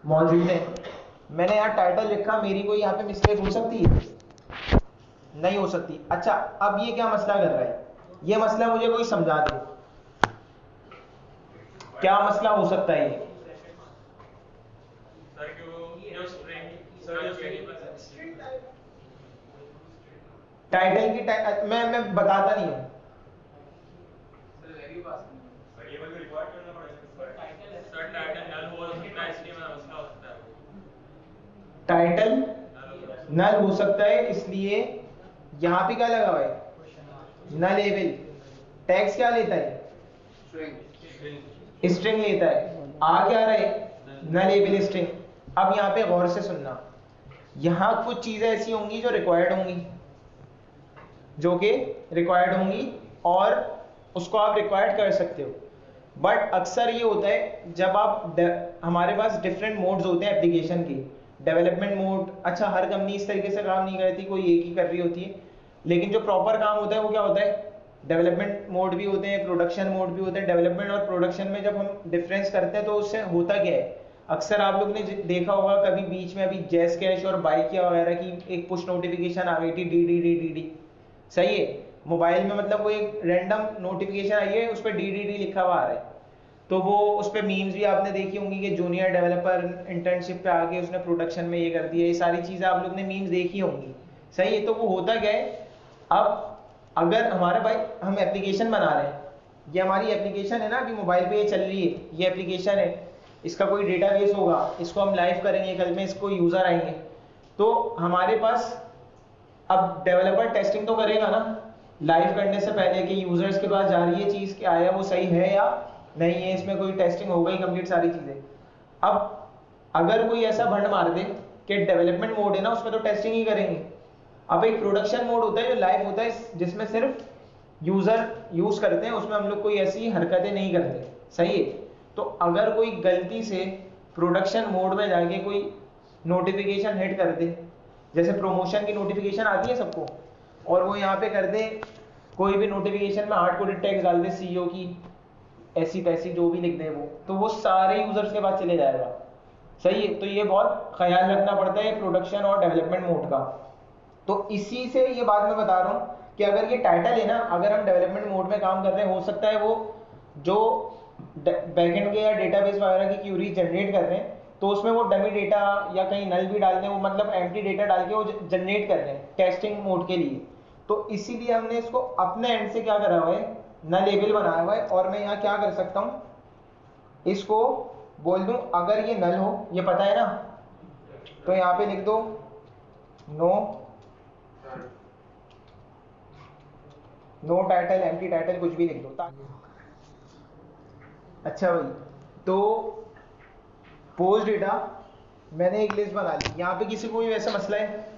मौजूद हैं। मैंने यहाँ टाइटल लिखा, मेरी कोई यहाँ पे मिस्टेक हो सकती है, नहीं हो सकती। अच्छा अब ये क्या मसला कर रहा है, ये मसला मुझे कोई समझा दे, क्या मसला हो सकता है ये। टाइटल की मैं बताता नहीं हूं, टाइटल नल हो सकता है, इसलिए यहां पे क्या लगा हुआ है, नल लेवल। टैग्स क्या लेता है, स्ट्रिंग लेता है। आ क्या रहा है, नल लेवल स्ट्रिंग। अब यहां पे गौर से सुनना, यहां कुछ चीजें ऐसी होंगी जो रिक्वायर्ड होंगी, जो कि रिक्वायर्ड होंगी और उसको आप रिक्वायर्ड कर सकते हो। बट अक्सर ये होता है जब आप हमारे पास डिफरेंट मोड्स होते हैं एप्लीकेशन के, डेवलपमेंट मोड, अच्छा हर कंपनी इस तरीके से काम नहीं करती, कोई एक ही कर रही होती है, लेकिन जो प्रॉपर काम होता है वो क्या होता है, डेवलपमेंट मोड भी होते हैं, प्रोडक्शन मोड भी होते हैं। डेवलपमेंट और प्रोडक्शन में जब हम डिफरेंस करते हैं तो उससे होता क्या है, अक्सर आप लोग ने देखा होगा कभी बीच में अभी जैस कैश और बाइकिया वगैरह की एक पुश नोटिफिकेशन आ गई थी, D D D D D, सही है, मोबाइल में मतलब वो एक रैंडम नोटिफिकेशन आई है, उस पर डी डी डी लिखा हुआ आ रहा है। तो वो उस पर मीम्स भी आपने देखी होंगी कि जूनियर डेवलपर इंटर्नशिप पे आके उसने प्रोडक्शन में ये कर दिया, ये सारी चीज़ें आप लोग ने मीम्स देखी होंगी, सही है। तो वो होता क्या है, अब अगर हमारे भाई हम एप्लीकेशन बना रहे हैं, ये हमारी एप्लीकेशन है ना, अभी मोबाइल पे ये चल रही है, ये एप्लीकेशन है, इसका कोई डेटाबेस होगा, इसको हम लाइव करेंगे, कल में इसको यूज़र आएंगे, तो हमारे पास अब डेवलपर टेस्टिंग तो करेगा ना लाइव करने से पहले कि यूजर्स के पास जा रही है चीज़, कि आया वो सही है या नहीं है, इसमें कोई टेस्टिंग हो गई कंप्लीट सारी चीज़ें। अब अगर कोई ऐसा भंड मार दे कि डेवलपमेंट मोड है ना उसमें तो टेस्टिंग ही करेंगे, अब एक प्रोडक्शन मोड होता है जो लाइव होता है जिसमें सिर्फ यूजर यूज करते हैं, उसमें हम लोग कोई ऐसी हरकतें नहीं करते, सही है। तो अगर कोई गलती से प्रोडक्शन मोड में जाके कोई नोटिफिकेशन हिट कर दे, जैसे प्रमोशन की नोटिफिकेशन आती है सबको, और वो यहाँ पे कर दे कोई भी नोटिफिकेशन में हार्ड कोडेड टैग्स डाल दे सीईओ की ऐसी तैसी जो भी लिख दे वो, तो वो सारे यूजर्स के पास चले जाएगा, सही है। तो ये बहुत ख्याल रखना पड़ता है प्रोडक्शन और डेवलपमेंट मोड का। तो इसी से ये बात मैं बता रहा हूँ कि अगर ये टाइटल है ना, अगर हम डेवलपमेंट मोड में काम कर रहे हैं, हो सकता है वो जो बैकएंड के या डेटाबेस वगैरह की क्यूरी जनरेट कर रहे हैं तो उसमें वो डमी डेटा या कहीं नल भी डाल दें, वो मतलब एम्प्टी डेटा डाल के वो जनरेट कर रहे हैं टेस्टिंग मोड के लिए। तो इसीलिए हमने इसको अपने एंड से क्या करा हुआ है, नल लेबल बनाया हुआ है, और मैं यहाँ क्या कर सकता हूँ, इसको बोल दूं अगर ये नल हो, ये पता है ना, तो यहाँ पे लिख दो no, no title, empty title, कुछ भी लिख दो ताकि। अच्छा भाई, तो पोस्ट डेटा मैंने एक लिस्ट बना ली, यहाँ पे किसी को भी वैसा मसला है,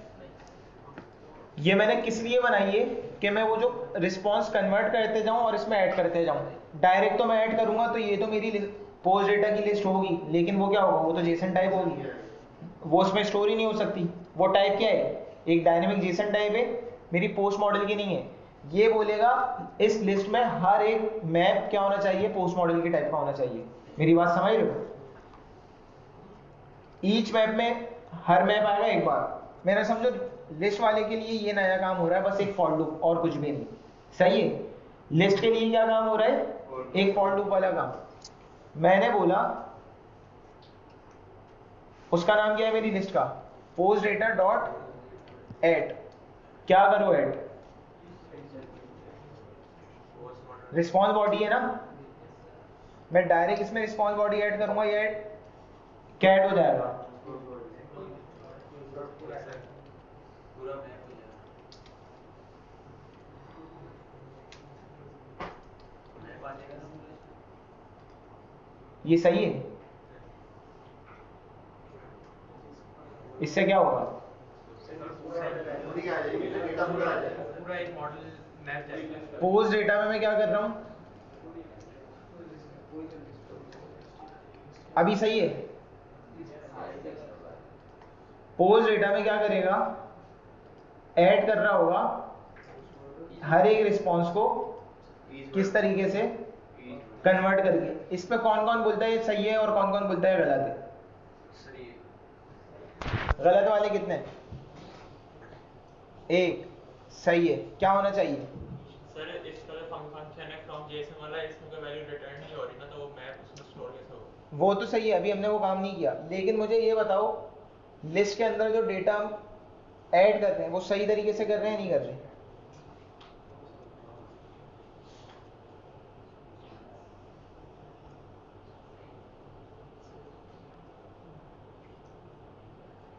ये मैंने किस लिए बनाई है कि मैं वो जो रिस्पॉन्स कन्वर्ट करते जाऊं और इसमें ऐड करते जाऊं। डायरेक्ट तो मैं ऐड करूंगा तो ये तो मेरी पोस्ट डेटा की लिस्ट होगी, लेकिन वो क्या होगा, वो तो जेसन टाइप होगी, वो उसमें स्टोर ही नहीं हो सकती। वो टाइप क्या है, एक डायनेमिक जेसन टाइप है, मेरी पोस्ट मॉडल की नहीं है। ये बोलेगा इस लिस्ट में हर एक मैप क्या होना चाहिए, पोस्ट मॉडल के टाइप का होना चाहिए। मेरी बात समझ रहे हो, ईच मैप में हर मैप आएगा एक बार। मेरा समझो लिस्ट वाले के लिए ये नया काम हो रहा है, बस एक फॉर लूप और कुछ भी नहीं, सही है। लिस्ट के लिए क्या काम हो रहा है, एक फॉर लूप वाला काम। मैंने बोला उसका नाम क्या है मेरी लिस्ट का, पोस्ट डेटा डॉट एट, क्या करो एट, रिस्पॉन्स बॉडी है ना, मैं डायरेक्ट इसमें रिस्पॉन्स बॉडी ऐड करूंगा, ये क्या ऐड हो जाएगा, ये सही है। इससे क्या होगा, पोस्ट डेटा में मैं क्या कर रहा हूं, अभी सही है। पोस्ट डेटा में क्या करेगा, ऐड कर रहा होगा हर एक रिस्पॉन्स को किस तरीके से कन्वर्ट करके। इस पे कौन कौन बोलता है ये सही है और कौन कौन बोलता है गलत है, गलत वाले कितने, एक, सही है। क्या होना चाहिए सर, इसका जो फंक्शन है फ्रॉम जेसन वाला, इसमें कोई वैल्यू रिटर्न नहीं हो रही ना, तो वो मैप उसमें स्टोर कैसे होगा। वो तो सही है, अभी हमने वो काम नहीं किया, लेकिन मुझे ये बताओ लिस्ट के अंदर जो डेटा हम ऐड कर रहे हैं वो सही तरीके से कर रहे हैं नहीं कर रहे हैं।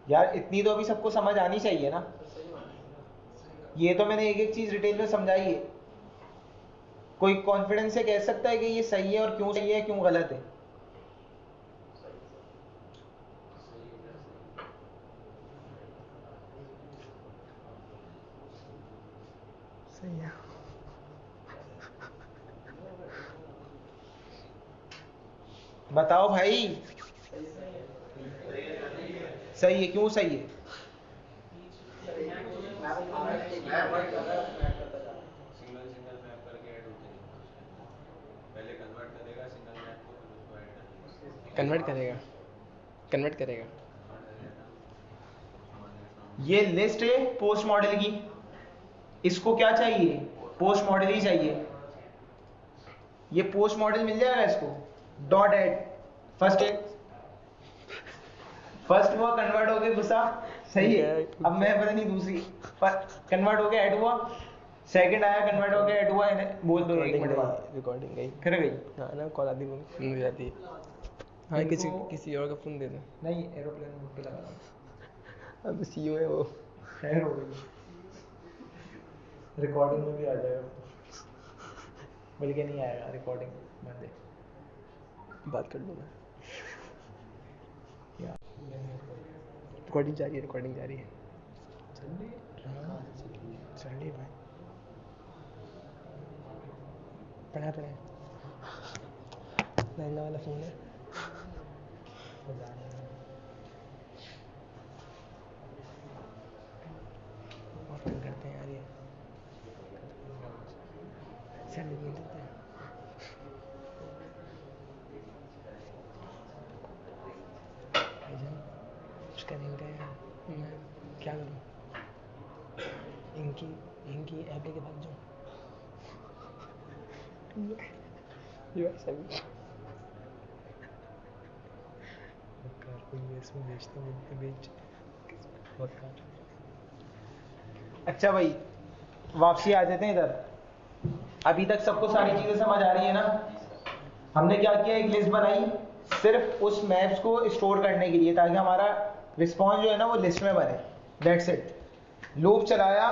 यार इतनी तो अभी सबको समझ आनी चाहिए ना, ये तो मैंने एक एक चीज डिटेल में समझाई है। कोई कॉन्फिडेंस से कह सकता है कि ये सही है और क्यों सही है क्यों गलत है, सही है। बताओ भाई, सही है, क्यों सही है? सिंगल मैप करके ऐड होते जाएंगे उसके अंदर। पहले कन्वर्ट करेगा सिंगल मैप को, फिर उसको ऐड करेगा। कन्वर्ट करेगा। ये लिस्ट है पोस्ट मॉडल की, इसको क्या चाहिए? पोस्ट मॉडल ही चाहिए। ये पोस्ट मॉडल मिल जाएगा इसको, डॉट एड फर्स्ट हुआ, कन्वर्ट होके घुसा, सही है। अब मैं पता नहीं दूसरी कन्वर्ट होके ऐड हुआ, सेकंड आया कन्वर्ट होके ऐड हुआ, बोल दो एक मिनट बाद रिकॉर्डिंग गई फिर गई। हाँ ना, कॉल आती बंद हो जाती है। हाँ, किसी और का फोन दे दो। नहीं, एरोप्लेन मोड पे लगा दो। अब सीईओ है वो। खैर हो गई, रिकॉर्डिंग में भी आ जाएगा, बल्कि नहीं आएगा, रिकॉर्डिंग बंद है। बात कर लूँगा। रिकॉर्डिंग जारी है। चल रही भाई, पढ़ा महंगा वाला फ़ोन है। बहुत तंग करते हैं यार ये, सैंडविच नहीं देते हैं। भाईजान कुछ करेंगे यार, मैं क्या करूँ? इनकी ऐप लेके भाग जाऊँ। ये सभी इसमें बेचते बेच बहुत कार। अच्छा भाई, वापसी आ जाते हैं इधर। अभी तक सबको सारी चीजें समझ आ रही है ना? हमने क्या किया, एक लिस्ट बनाई सिर्फ उस मैप्स को स्टोर करने के लिए, ताकि हमारा रिस्पॉन्स जो है ना वो लिस्ट में बने। That's it. लूप चलाया,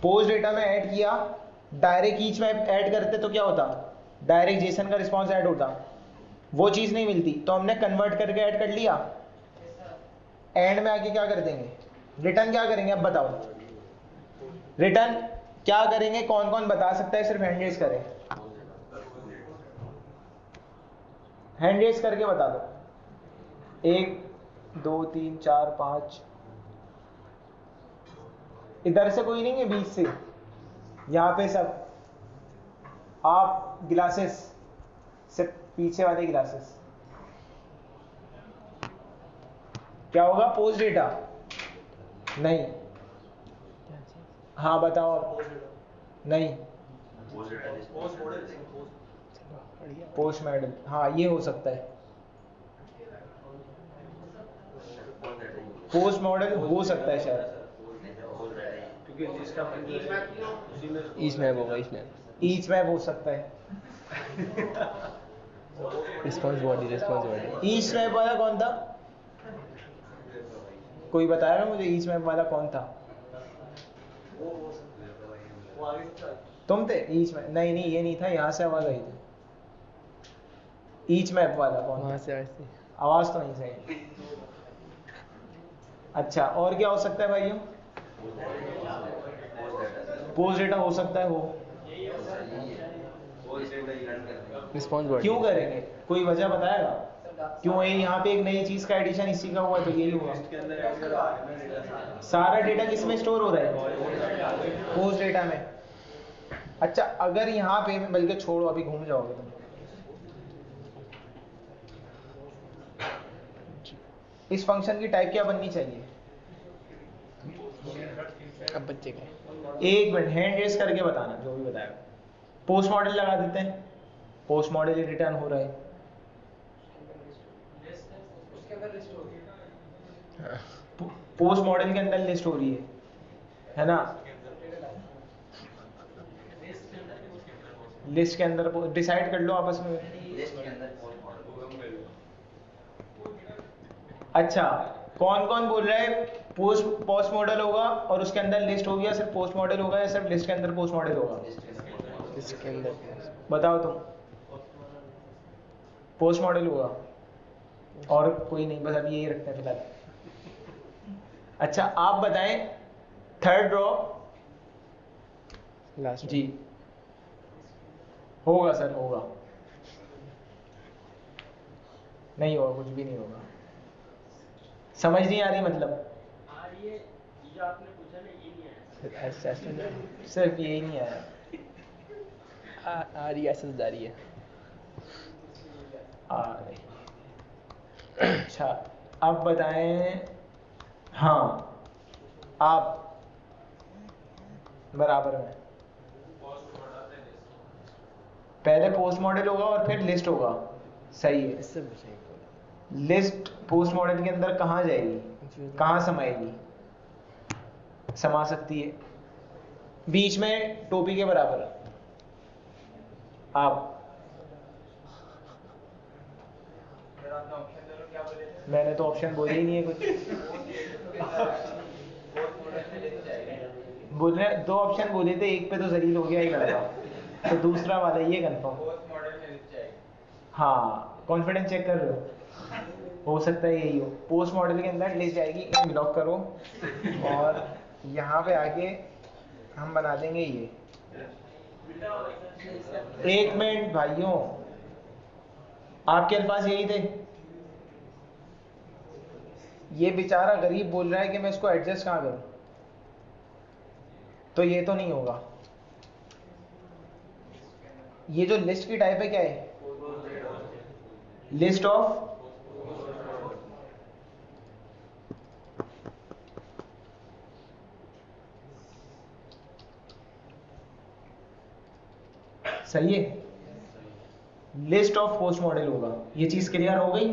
पोस्ट डेटा में ऐड किया, डायरेक्ट ईच मैप ऐड करते तो क्या होता? डायरेक्ट जेसन का रिस्पॉन्स ऐड होता, वो चीज नहीं मिलती, तो हमने कन्वर्ट करके ऐड कर लिया। एंड में आके क्या कर देंगे? रिटर्न क्या करेंगे? अब बताओ, रिटर्न क्या करेंगे? कौन कौन बता सकता है? सिर्फ हैंड रेज करें, हैंड रेज करके बता दो। 1 2 3 4 5, इधर से कोई नहीं है, बीच से, यहां पे सब। आप ग्लासेस, सिर्फ पीछे वाले ग्लासेस। क्या होगा? पोस्ट डेटा नहीं। हाँ बताओ आप। नहीं, पोस्ट मॉडल, हाँ ये हो सकता है। पोस्ट मॉडल हो सकता है शायद, ईच मैप होगा, ईच मैप हो सकता है। Response body. ईच मैप वाला कौन था? कोई बताया ना मुझे, ईच मैप वाला कौन था? तुम थे ईच मैप? नहीं ये नहीं था, यहाँ से आवाज आई थी। ईच मैप वाला कौन था? वहाँ से आवाज तो नहीं सही। अच्छा, और क्या हो सकता है भाइयों? पोस्ट डेटा हो सकता है, हो। Response body. क्यों करेंगे? कोई वजह बताएगा क्यों? ये यहाँ पे एक नई चीज का एडिशन इसी का हुआ, तो यही हुआ। सारा डेटा किस में स्टोर हो रहा है? पोस्ट डेटा में। अच्छा, अगर यहाँ पे, बल्कि छोड़ो, अभी घूम जाओगे तुम। इस फंक्शन की टाइप क्या बननी चाहिए? अब बच्चे का 1 मिनट, हैंड रेस करके बताना जो भी बताएगा। पोस्ट मॉडल लगा देते हैं, पोस्ट मॉडल ही रिटर्न हो रहा है। पोस्ट मॉडल के अंदर लिस्ट हो रही है ना? लिस्ट के अंदर डिसाइड कर लो आपस में। अच्छा, कौन कौन बोल रहा है पोस्ट मॉडल होगा और उसके अंदर लिस्ट होगी, या सिर्फ पोस्ट मॉडल होगा, या सिर्फ लिस्ट के अंदर पोस्ट मॉडल होगा? इसके अंदर बताओ तुम। पोस्ट मॉडल होगा, और कोई नहीं, बस अभी यही रखते हैं फिलहाल। अच्छा, आप बताएं, थर्ड रो लास्ट जी होगा सर, होगा। नहीं होगा, कुछ भी नहीं होगा। समझ नहीं आ रही मतलब? आ रही है, ये जो आपने पूछा ना ये नहीं आया। सिर्फ यही नहीं आया। आ रही है, ऐसे जा रही है। आ रही। अच्छा, अब बताएं। हाँ, आप बराबर में पहले पोस्ट मॉडल होगा और फिर लिस्ट होगा। सही है। इससे पूछेंगे। लिस्ट पोस्ट मॉडल के अंदर कहाँ जाएगी, कहाँ समाएगी? समा सकती है बीच में टोपी के बराबर। आप मैंने तो ऑप्शन बोले ही नहीं है कुछ। बोलने दो ऑप्शन बोले थे, एक पे तो जलील हो गया ही लड़का, तो दूसरा वाला ये कंफर्म। हाँ, कॉन्फिडेंस चेक कर रहे हो सकता है यही हो। पोस्ट मॉडल के अंदर लिस्ट जाएगी, इन ब्लॉक करो और यहाँ पे आके हम बना देंगे ये। एक मिनट भाइयों, आपके अल्फाज यही थे। ये बेचारा गरीब बोल रहा है कि मैं इसको एडजस्ट कहाँ करूं, तो ये तो नहीं होगा। ये जो लिस्ट की टाइप है क्या है? लिस्ट ऑफ सही है, लिस्ट ऑफ पोस्ट मॉडल होगा। ये चीज क्लियर हो गई?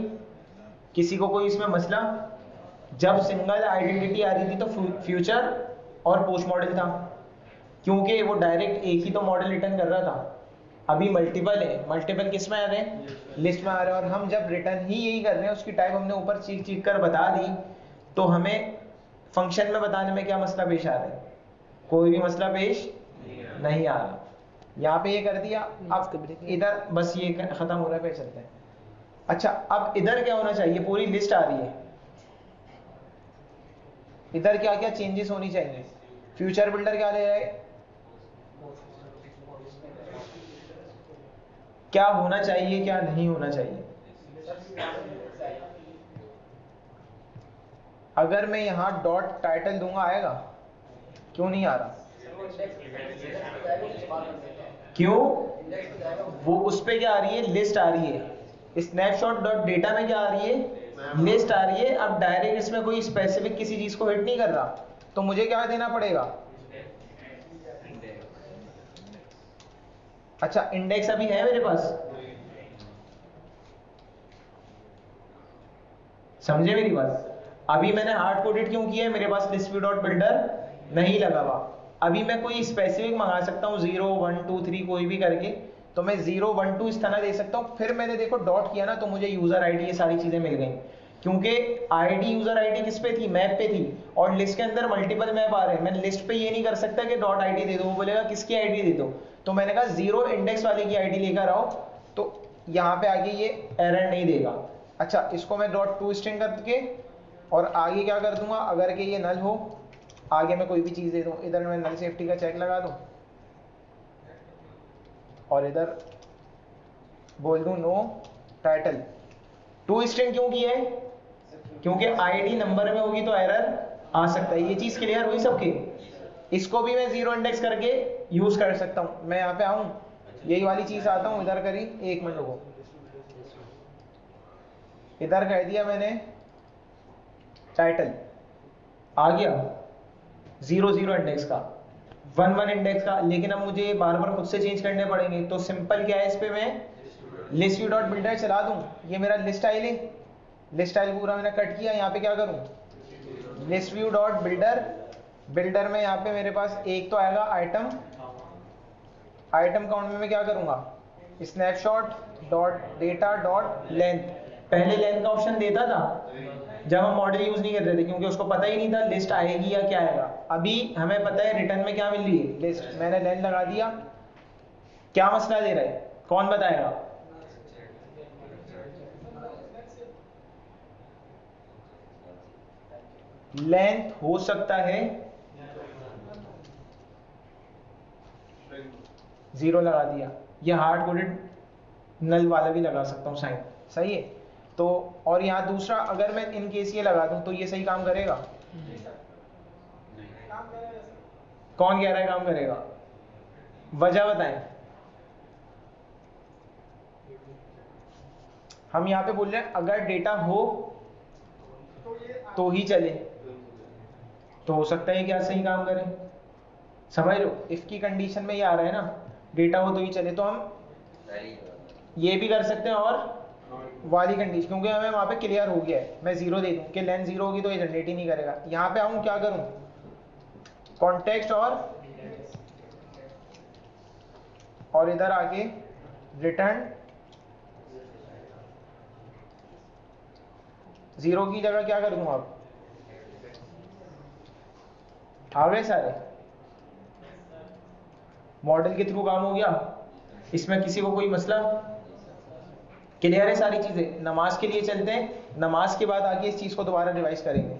किसी को कोई इसमें मसला? जब सिंगल आइडेंटिटी आ रही थी तो फ्यूचर और पोस्ट मॉडल था, क्योंकि वो डायरेक्ट एक ही तो मॉडल रिटर्न कर रहा था। अभी मल्टीपल है, मल्टीपल किस में आ रहे हैं? लिस्ट में आ रहे हैं। और हम जब रिटर्न ही यही कर रहे हैं, उसकी टाइप हमने ऊपर चीख चीख कर बता दी, तो हमें फंक्शन में बताने में क्या मसला पेश आ रहा है? कोई भी मसला पेश नहीं आ रहा। यहाँ पे ये कर दिया। अब इधर बस ये खत्म हो रहा है, पे चलते हैं। अच्छा, अब इधर क्या होना चाहिए? पूरी लिस्ट आ रही है, इधर क्या क्या चेंजेस होनी चाहिए? फ्यूचर बिल्डर क्या ले रहा है? क्या होना चाहिए, क्या नहीं होना चाहिए? अगर मैं यहां डॉट टाइटल दूंगा आएगा? क्यों नहीं आ रहा? क्यों? वो उस पे क्या आ रही है? लिस्ट आ रही है। स्नैपशॉट डॉट डेटा में क्या आ रही है? लिस्ट आ रही है। अब डायरेक्ट इसमें कोई स्पेसिफिक किसी चीज को हिट नहीं कर रहा, तो मुझे क्या देना पड़ेगा? अच्छा, इंडेक्स अभी है मेरे पास, समझे मेरी बात? अभी मैंने हार्ड कोडेड क्यों किया है? मेरे पास लिस्ट व्यू डॉट बिल्डर नहीं लगा हुआ। अभी मैं कोई स्पेसिफिक मंगा सकता हूँ, 0 1 2 3 कोई भी करके, तो मैं 0 1 2 इस तरह दे सकता हूँ। फिर मैंने देखो डॉट किया ना, तो मुझे यूजर आईडी ये सारी चीजें मिल गई, क्योंकि आईडी यूजर आईडी किस पे थी? मैप पे थी। और लिस्ट के अंदर मल्टीपल मैप आ रहे हैं। मैं लिस्ट पे ये नहीं कर सकता कि डॉट आईडी दे दो, वो बोलेगा किसकी आईडी दे दो। तो मैंने कहा 0 इंडेक्स वाले की आईडी लेकर आओ, तो यहाँ पे आगे ये एरर नहीं देगा। अच्छा, इसको मैं डॉट टू स्ट्रिंग करके और आगे क्या कर दूंगा? अगर कि ये नल हो, आगे मैं कोई भी चीज दे दूं। इधर मैं नल सेफ्टी का चेक लगा दूं और इधर बोल दूं नो टाइटल। टू स्ट्रिंग क्यों किया है? क्योंकि आईडी नंबर में होगी तो एरर आ सकता है। ये चीज क्लियर हुई सबके? इसको भी मैं 0 इंडेक्स करके यूज कर सकता हूं। मैं यहाँ पे आऊं, यही वाली चीज आता हूं, इधर करी, एक मिनट रुको, इधर कह दिया मैंने टाइटल, आ गया 0 0 इंडेक्स का, 1 1 इंडेक्स का। लेकिन अब मुझे बार बार खुद से चेंज करने पड़ेंगे, तो सिंपल क्या है, इस पे मैं लिस्ट व्यू डॉट बिल्डर चला दूं। ये मेरा लिस्ट आइल है, लिस्ट आइल पूरा मैंने कट किया। यहाँ पे क्या करूं? List view dot builder, builder में यहाँ पे मेरे पास एक तो आएगा आइटम, आइटम काउंट में मैं क्या करूंगा? Snapshot dot data dot length. पहले लेंथ का ऑप्शन देता था जब हम मॉडल यूज नहीं कर रहे थे, क्योंकि उसको पता ही नहीं था लिस्ट आएगी या क्या आएगा। अभी हमें पता है रिटर्न में क्या मिल रही है, लिस्ट। मैंने लेंथ लगा दिया। क्या मसला दे रहा है, कौन बताएगा? लेंथ हो सकता है 0 लगा दिया। ये हार्ड कोडेड नल वाला भी लगा सकता हूँ साइन, सही है। तो और यहाँ दूसरा अगर मैं इन केस ये लगा दूँ तो ये सही काम करेगा? कौन कह रहा है काम करेगा? वजह बताएं। हम यहाँ पे बोल रहे हैं अगर डेटा हो तो ही चले, तो हो सकता है क्या सही काम करे, समझ लो। इफ की कंडीशन में ये आ रहा है ना, डेटा हो तो ही चले, तो हम ये भी कर सकते हैं और वाली कंडीशन, क्योंकि हमें वहां पे क्लियर हो गया है। मैं 0 दे दूं कि लेंथ 0 होगी तो ये जनरेट ही नहीं करेगा। यहाँ पे आऊं क्या करूं, कॉन्टेक्स्ट और इधर आके रिटर्न 0 की जगह क्या कर दूं? आप आ गए सारे? मॉडल के थ्रू काम हो गया, इसमें किसी को कोई मसला? क्लियर है सारी चीजें? नमाज के लिए चलते हैं, नमाज के बाद आके इस चीज को दोबारा रिवाइज करेंगे।